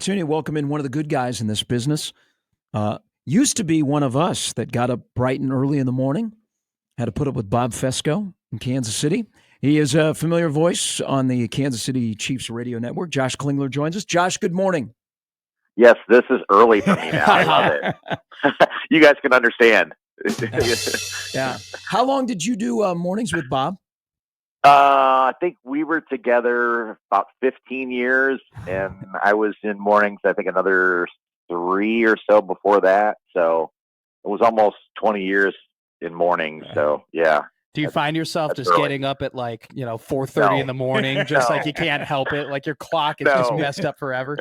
Soon welcome in one of the good guys in this business. Used to be one of us that got up bright and early in the morning, had to put up with Bob Fesco in Kansas City. He is a familiar voice on the Kansas City Chiefs radio network. Josh Klingler joins us. Josh, good morning. Yes, this is early for me now. I love it. You guys can understand. Yeah. How long did you do mornings with Bob? I think we were together about 15 years, and I was in mornings, I think, another 3 or so before that. So it was almost 20 years in mornings. So, yeah. Do you find yourself just early. getting up at 4:30 in the morning, just like you can't help it? Like your clock is just messed up forever?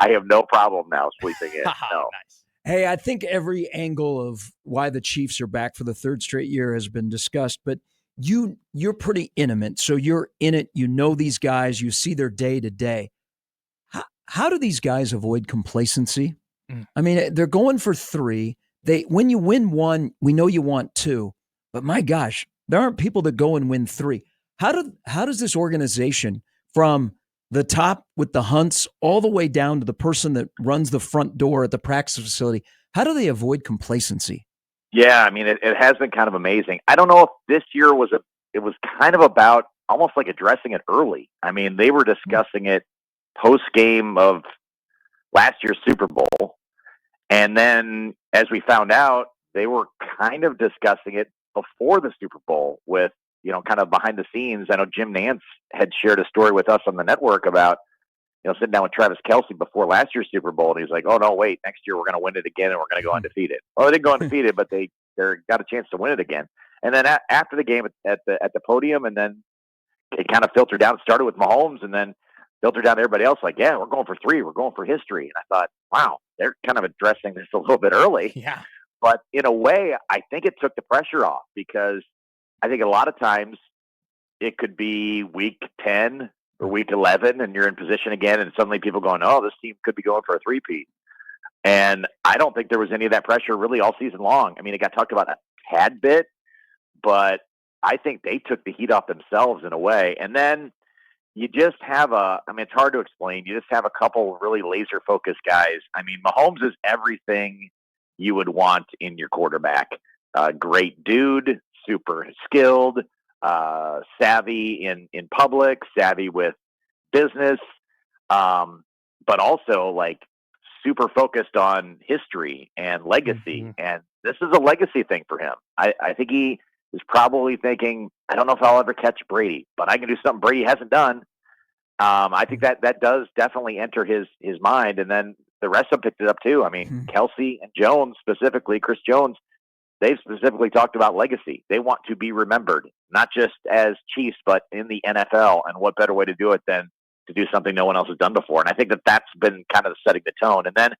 I have no problem now sleeping in. No. Nice. Hey, I think every angle of why the Chiefs are back for the third straight year has been discussed, but you're pretty intimate, so you're in it. You know these guys. You see their day to day. How do these guys avoid complacency? I mean, they're going for 3. When you win 1, we know you want 2, but my gosh, there aren't people that go and win 3. How does this organization, from the top with the Hunts all the way down to the person that runs the front door at the practice facility, how do they avoid complacency? Yeah, I mean, it has been kind of amazing. I don't know if this year it was kind of about almost like addressing it early. I mean, they were discussing it post game of last year's Super Bowl. And then as we found out, they were kind of discussing it before the Super Bowl with, kind of behind the scenes. I know Jim Nantz had shared a story with us on the network about, sitting down with Travis Kelce before last year's Super Bowl, and he's like, "Oh no, wait! Next year we're going to win it again, and we're going to go undefeated." Well, they didn't go undefeated, but they got a chance to win it again. And then after the game at the podium, and then it kind of filtered down. It started with Mahomes, and then filtered down to everybody else. Like, yeah, we're going for 3. We're going for history. And I thought, wow, they're kind of addressing this a little bit early. Yeah. But in a way, I think it took the pressure off, because I think a lot of times it could be week 10. Or week 11, and you're in position again, and suddenly people going, "Oh, this team could be going for a 3-peat." And I don't think there was any of that pressure really all season long. I mean, it got talked about a tad bit, but I think they took the heat off themselves in a way. And then you just have it's hard to explain. You just have a couple really laser-focused guys. I mean, Mahomes is everything you would want in your quarterback. Great dude, super skilled, savvy in public, savvy with business, but also like super focused on history and legacy. Mm-hmm. And this is a legacy thing for him. I think he is probably thinking, I don't know if I'll ever catch Brady, but I can do something Brady hasn't done. I think that does definitely enter his mind. And then the rest of them picked it up too. I mean, Kelce and Jones, specifically Chris Jones, they've specifically talked about legacy. They want to be remembered, not just as Chiefs, but in the NFL. And what better way to do it than to do something no one else has done before? And I think that's been kind of setting the tone. And then,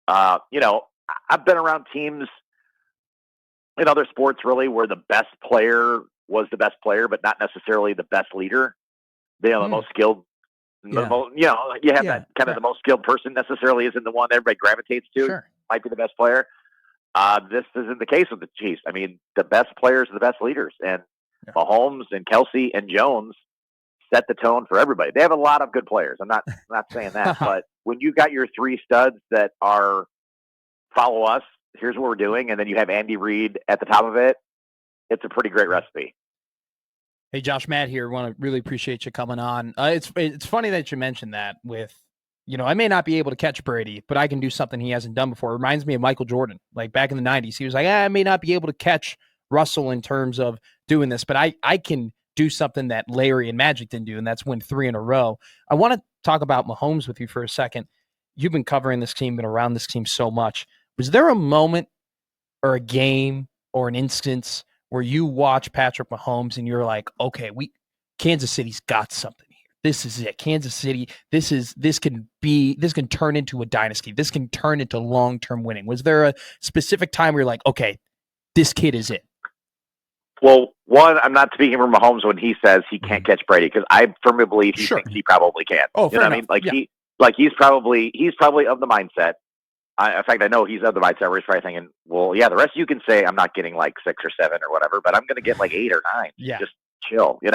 I've been around teams in other sports really where the best player was the best player, but not necessarily the best leader. They are the most skilled. Yeah. You have that kind of the most skilled person necessarily isn't the one everybody gravitates to. Sure. Might be the best player. This isn't the case with the Chiefs. I mean, the best players are the best leaders, and Mahomes and Kelce and Jones set the tone for everybody. They have a lot of good players. I'm not saying that, but when you got your 3 studs that are follow us, here's what we're doing, and then you have Andy Reid at the top of it, it's a pretty great recipe. Hey, Josh, Matt here. Want to really appreciate you coming on. It's funny that you mentioned that with, I may not be able to catch Brady, but I can do something he hasn't done before. It reminds me of Michael Jordan. Like back in the 90s, he was like, I may not be able to catch Russell in terms of doing this, but I can do something that Larry and Magic didn't do, and that's win 3 in a row. I want to talk about Mahomes with you for a second. You've been covering this team, been around this team so much. Was there a moment or a game or an instance where you watch Patrick Mahomes and you're like, okay, Kansas City's got something here. This is it. Kansas City, this can turn into a dynasty. This can turn into long-term winning. Was there a specific time where you're like, okay, this kid is it? Well, one, I'm not speaking for Mahomes when he says he can't catch Brady, because I firmly believe he thinks he probably can. Oh, you know what I mean? He's probably of the mindset. In fact, I know he's of the mindset where he's probably thinking, well, yeah, the rest you can say I'm not getting like 6 or 7 or whatever, but I'm going to get like 8 or 9. Yeah. Just chill, Yeah.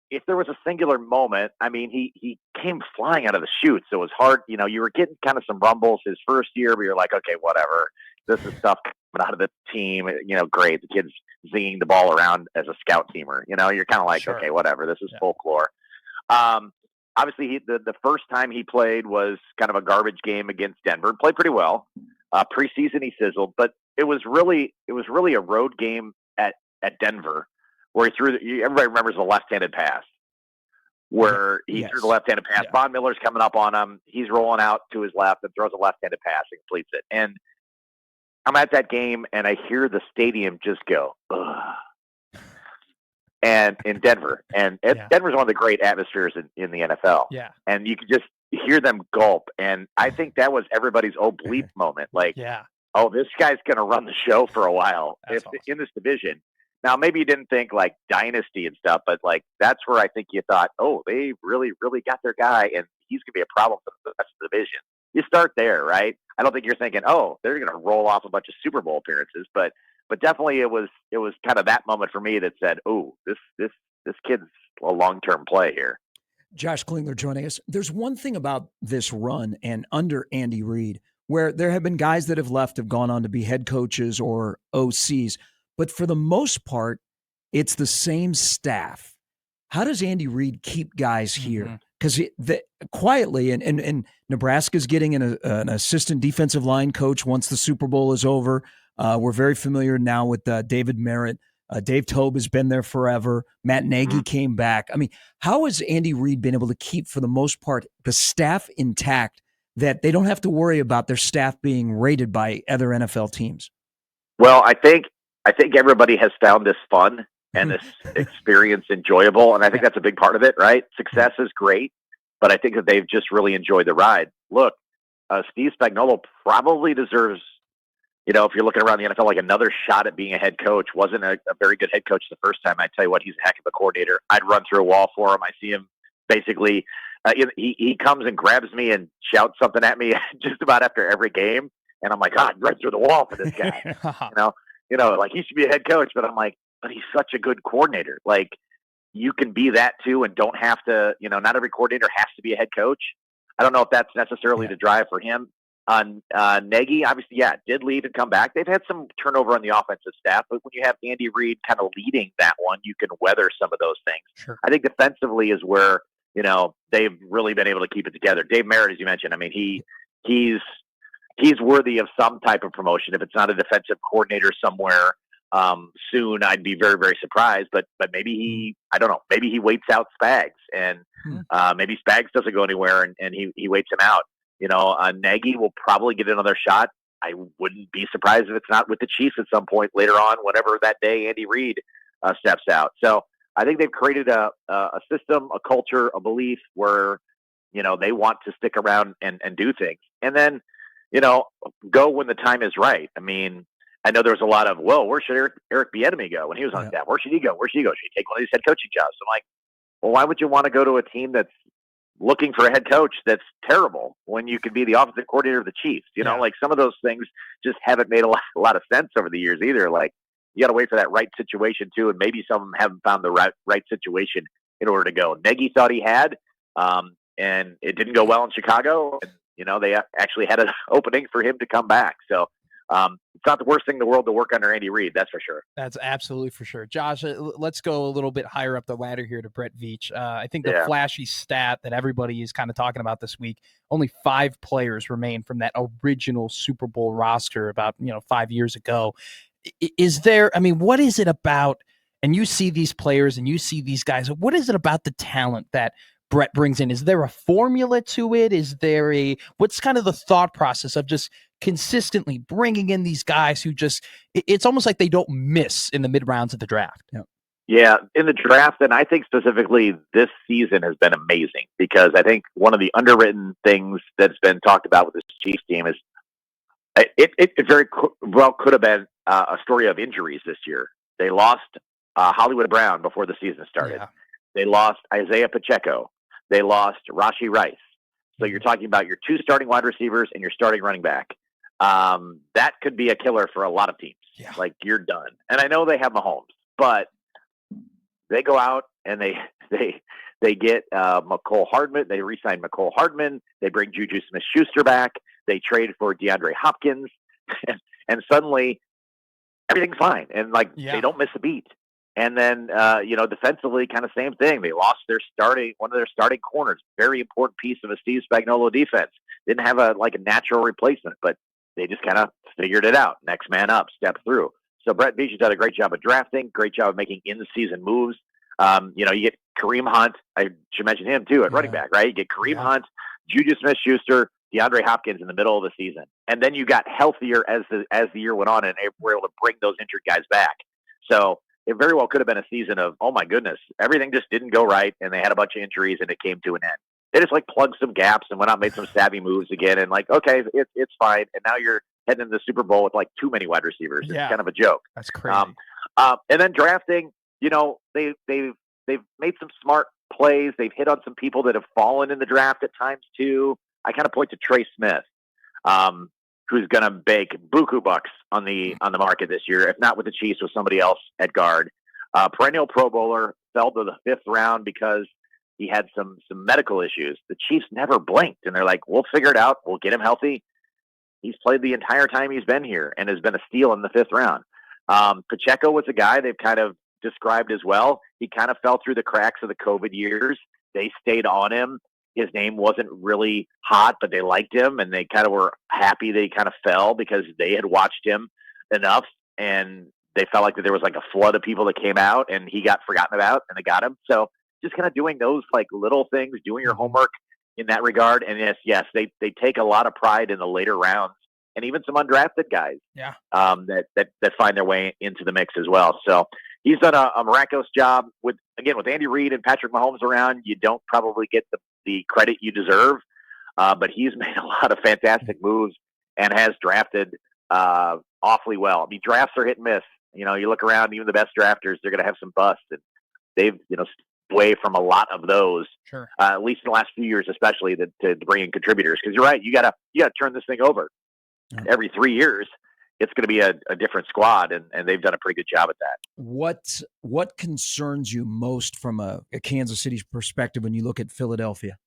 if there was a singular moment, I mean, he came flying out of the chute, so it was hard. You were getting kind of some rumbles his first year, but you're like, okay, whatever. This is stuff coming out of the team. Great. The kid's zinging the ball around as a scout teamer. You're kind of like, Sure. okay, whatever. This is folklore. Obviously, the first time he played was kind of a garbage game against Denver. Played pretty well. Preseason he sizzled, but it was really a road game at Denver where he threw. Everybody remembers the left-handed pass where he threw the left-handed pass. Yeah. Von Miller's coming up on him. He's rolling out to his left and throws a left-handed pass and completes it. And I'm at that game and I hear the stadium just go, ugh. And in Denver, and Denver's one of the great atmospheres in the NFL. Yeah. And you could just hear them gulp. And I think that was everybody's bleep moment. Like, oh, this guy's going to run the show for a while in this division. Now, maybe you didn't think like dynasty and stuff, but like that's where I think you thought, oh, they really, really got their guy, and he's going to be a problem for the rest of the division. You start there, right? I don't think you're thinking, oh, they're going to roll off a bunch of Super Bowl appearances, but definitely it was kind of that moment for me that said, oh, this kid's a long-term play here. Josh Klingler joining us. There's one thing about this run and under Andy Reid where there have been guys that have left, have gone on to be head coaches or OCs, but for the most part, it's the same staff. How does Andy Reid keep guys here? Because quietly, and Nebraska's getting an assistant defensive line coach once the Super Bowl is over. We're very familiar now with David Merritt. Dave Tobe has been there forever. Matt Nagy came back. I mean, how has Andy Reid been able to keep, for the most part, the staff intact that they don't have to worry about their staff being rated by other NFL teams? Well, I think everybody has found this fun and this experience enjoyable, and I think that's a big part of it, right? Success is great, but I think that they've just really enjoyed the ride. Look, Steve Spagnuolo probably deserves, if you're looking around the NFL, like another shot at being a head coach. Wasn't a very good head coach the first time. I tell you what, he's a heck of a coordinator. I'd run through a wall for him. I see him basically. He comes and grabs me and shouts something at me just about after every game, and I'm like, God, I'd run through the wall for this guy. Like he should be a head coach, but I'm like, but he's such a good coordinator. Like you can be that too, and don't have to. Not every coordinator has to be a head coach. I don't know if that's necessarily the drive for him. Nagy, obviously, did leave and come back. They've had some turnover on the offensive staff, but when you have Andy Reid kind of leading that one, you can weather some of those things. Sure. I think defensively is where, they've really been able to keep it together. Dave Merritt, as you mentioned, I mean, he's worthy of some type of promotion. If it's not a defensive coordinator somewhere soon, I'd be very, very surprised. But maybe I don't know, maybe he waits out Spags, and maybe Spags doesn't go anywhere and he waits him out. Nagy will probably get another shot. I wouldn't be surprised if it's not with the Chiefs at some point later on, whenever that day Andy Reid steps out. So I think they've created a system, a culture, a belief where, they want to stick around and do things. And then, go when the time is right. I mean, I know there was a lot of, well, where should Eric Bieniemy go when he was on staff? Where should he go? Where should he go? Should he take one of these head coaching jobs? I'm like, well, why would you want to go to a team that's looking for a head coach that's terrible when you could be the offensive coordinator of the Chiefs? Like some of those things just haven't made a lot of sense over the years either. Like you got to wait for that right situation too. And maybe some of them haven't found the right situation in order to go. Nagy thought he had, and it didn't go well in Chicago. And, they actually had an opening for him to come back. So it's not the worst thing in the world to work under Andy Reid. That's for sure. That's absolutely for sure. Josh, let's go a little bit higher up the ladder here to Brett Veach. I think the flashy stat that everybody is kind of talking about this week, only 5 players remain from that original Super Bowl roster about, 5 years ago. Is there, what is it about, and you see these players and you see these guys, what is it about the talent that Brett brings in? Is there a formula to it? What's kind of the thought process of just consistently bringing in these guys who it's almost like they don't miss in the mid rounds of the draft? Yeah, in the draft, and I think specifically this season has been amazing because I think one of the underwritten things that's been talked about with this Chiefs team is it very well could have been a story of injuries this year. They lost Hollywood Brown before the season started. Yeah. They lost Isaiah Pacheco. They lost Rashee Rice. So you're talking about your 2 starting wide receivers and your starting running back. That could be a killer for a lot of teams. Yeah. Like you're done. And I know they have Mahomes, but they go out and they get McCole Hardman. They re-sign McCole Hardman. They bring Juju Smith-Schuster back. They trade for DeAndre Hopkins, and suddenly everything's fine, and they don't miss a beat. And then defensively, kind of same thing. They lost one of their starting corners, very important piece of a Steve Spagnuolo defense. Didn't have a natural replacement, but they just kind of figured it out. Next man up, step through. So Brett Veach has done a great job of drafting, great job of making in-the-season moves. You get Kareem Hunt. I should mention him too at running back, right? You get Kareem Hunt, Juju Smith-Schuster, DeAndre Hopkins in the middle of the season, and then you got healthier as the year went on, and were able to bring those injured guys back. So it very well could have been a season of, oh my goodness, everything just didn't go right, and they had a bunch of injuries, and it came to an end. They just plugged some gaps and went out and made some savvy moves again, and okay, it's fine. And now you're heading into the Super Bowl with too many wide receivers. It's kind of a joke. That's crazy. And then drafting, they've made some smart plays. They've hit on some people that have fallen in the draft at times too. I kind of point to Trey Smith, who's going to bake buku bucks on the market this year, if not with the Chiefs, with somebody else at guard. Perennial Pro Bowler, fell to the 5th round because he had some medical issues. The Chiefs never blinked, and they're like, we'll figure it out. We'll get him healthy. He's played the entire time he's been here and has been a steal in the 5th round. Pacheco was a guy they've kind of described as well. He kind of fell through the cracks of the COVID years. They stayed on him. His name wasn't really hot, but they liked him, and they kind of were happy that he kind of fell because they had watched him enough, and they felt like that there was a flood of people that came out, and he got forgotten about, and they got him. So just kind of doing those little things, doing your homework in that regard. And yes, they take a lot of pride in the later rounds, and even some undrafted guys that find their way into the mix as well. So he's done a miraculous job with Andy Reid and Patrick Mahomes around. You don't probably get the credit you deserve, but he's made a lot of fantastic moves and has drafted awfully well. I mean, drafts are hit and miss. You look around, even the best drafters, they're going to have some busts, and they've away from a lot of those. Sure. At least in the last few years, especially to bring in contributors, because you're right, you gotta turn this thing over. Every 3 years, it's going to be a different squad, and they've done a pretty good job at that. What concerns you most from a Kansas City perspective when you look at Philadelphia?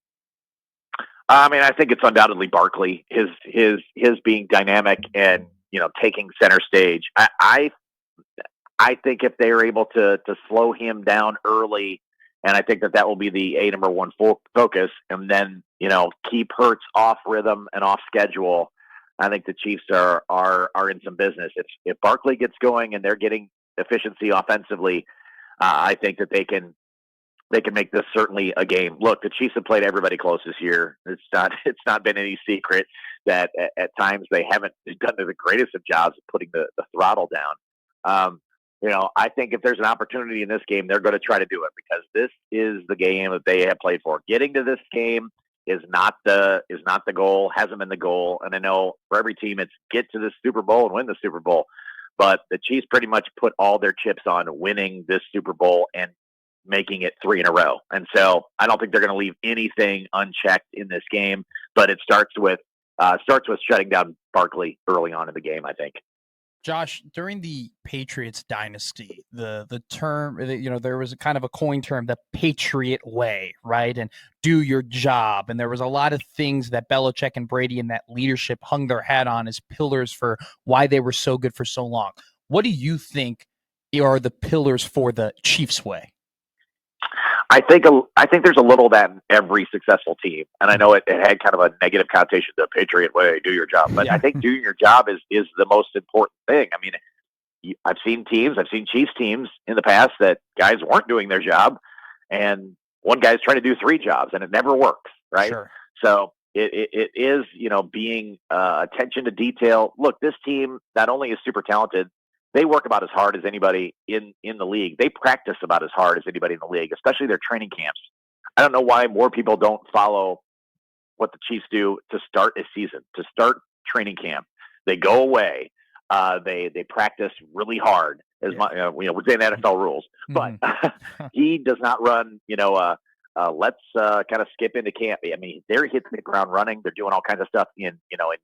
I mean, I think it's undoubtedly Barkley, his being dynamic and taking center stage. I think if they are able to slow him down early, and I think that will be the number one focus, and then keep Hurts off rhythm and off schedule, I think the Chiefs are in some business. If Barkley gets going and they're getting efficiency offensively, I think that they can make this certainly a game. Look, the Chiefs have played everybody close this year. It's not been any secret that at times they haven't done the greatest of jobs of putting the throttle down. I think if there's an opportunity in this game, they're going to try to do it, because this is the game that they have played for. Getting to this game is not the goal, hasn't been the goal. And I know for every team, it's get to the Super Bowl and win the Super Bowl. But the Chiefs pretty much put all their chips on winning this Super Bowl and making it 3 in a row. And so I don't think they're going to leave anything unchecked in this game. But it starts with shutting down Barkley early on in the game, I think. Josh, during the Patriots dynasty, the term, there was a kind of a coin term, the Patriot way, right? And do your job. And there was a lot of things that Belichick and Brady and that leadership hung their hat on as pillars for why they were so good for so long. What do you think are the pillars for the Chiefs way? I think there's a little of that in every successful team, and I know it had kind of a negative connotation, the Patriot way, do your job. But I think doing your job is the most important thing. I mean, I've seen Chiefs teams in the past that guys weren't doing their job, and one guy's trying to do 3 jobs, and it never works, right? Sure. So it is being attention to detail. Look, this team not only is super talented, they work about as hard as anybody in the league. They practice about as hard as anybody in the league, especially their training camps. I don't know why more people don't follow what the Chiefs do to start a season, to start training camp. They go away. They practice really hard, within the NFL rules. But he does not run, let's kind of skip into camp. I mean, they're hitting the ground running. They're doing all kinds of stuff in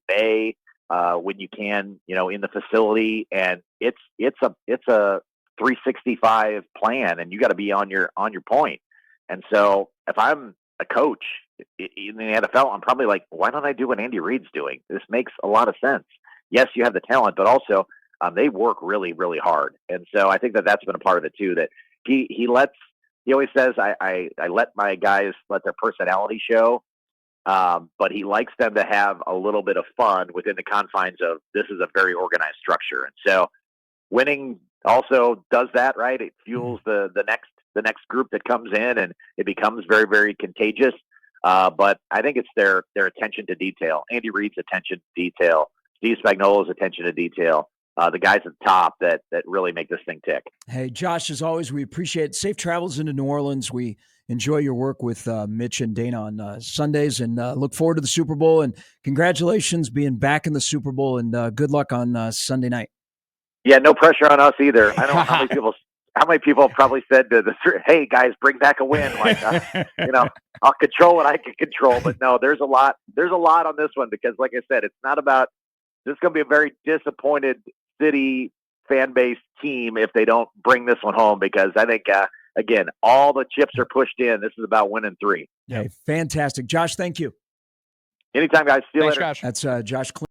May. When you can, in the facility, and it's a 365 plan, and you got to be on your point. And so if I'm a coach in the NFL, I'm probably like, why don't I do what Andy Reid's doing? This makes a lot of sense. Yes, you have the talent, but also they work really, really hard. And so I think that's been a part of it too, that he always says, I let my guys let their personality show. But he likes them to have a little bit of fun within the confines of this is a very organized structure. And so winning also does that, right? It fuels the next group that comes in, and it becomes very, very contagious. But I think it's their attention to detail, Andy Reid's attention to detail, Steve Spagnuolo's attention to detail, the guys at the top that really make this thing tick. Hey, Josh, as always, we appreciate safe travels into New Orleans. We enjoy your work with Mitch and Dana on Sundays, and look forward to the Super Bowl. And congratulations being back in the Super Bowl, and good luck on Sunday night. Yeah, no pressure on us either. I don't know how many people probably said to hey guys, bring back a win. Like, I'll control what I can control, but no, there's a lot on this one, because like I said, it's not about, this is going to be a very disappointed city fan base team if they don't bring this one home, because I think, again, all the chips are pushed in. This is about winning 3. Hey, fantastic. Josh, thank you. Anytime, guys. See you later. Josh. That's Josh Klingler.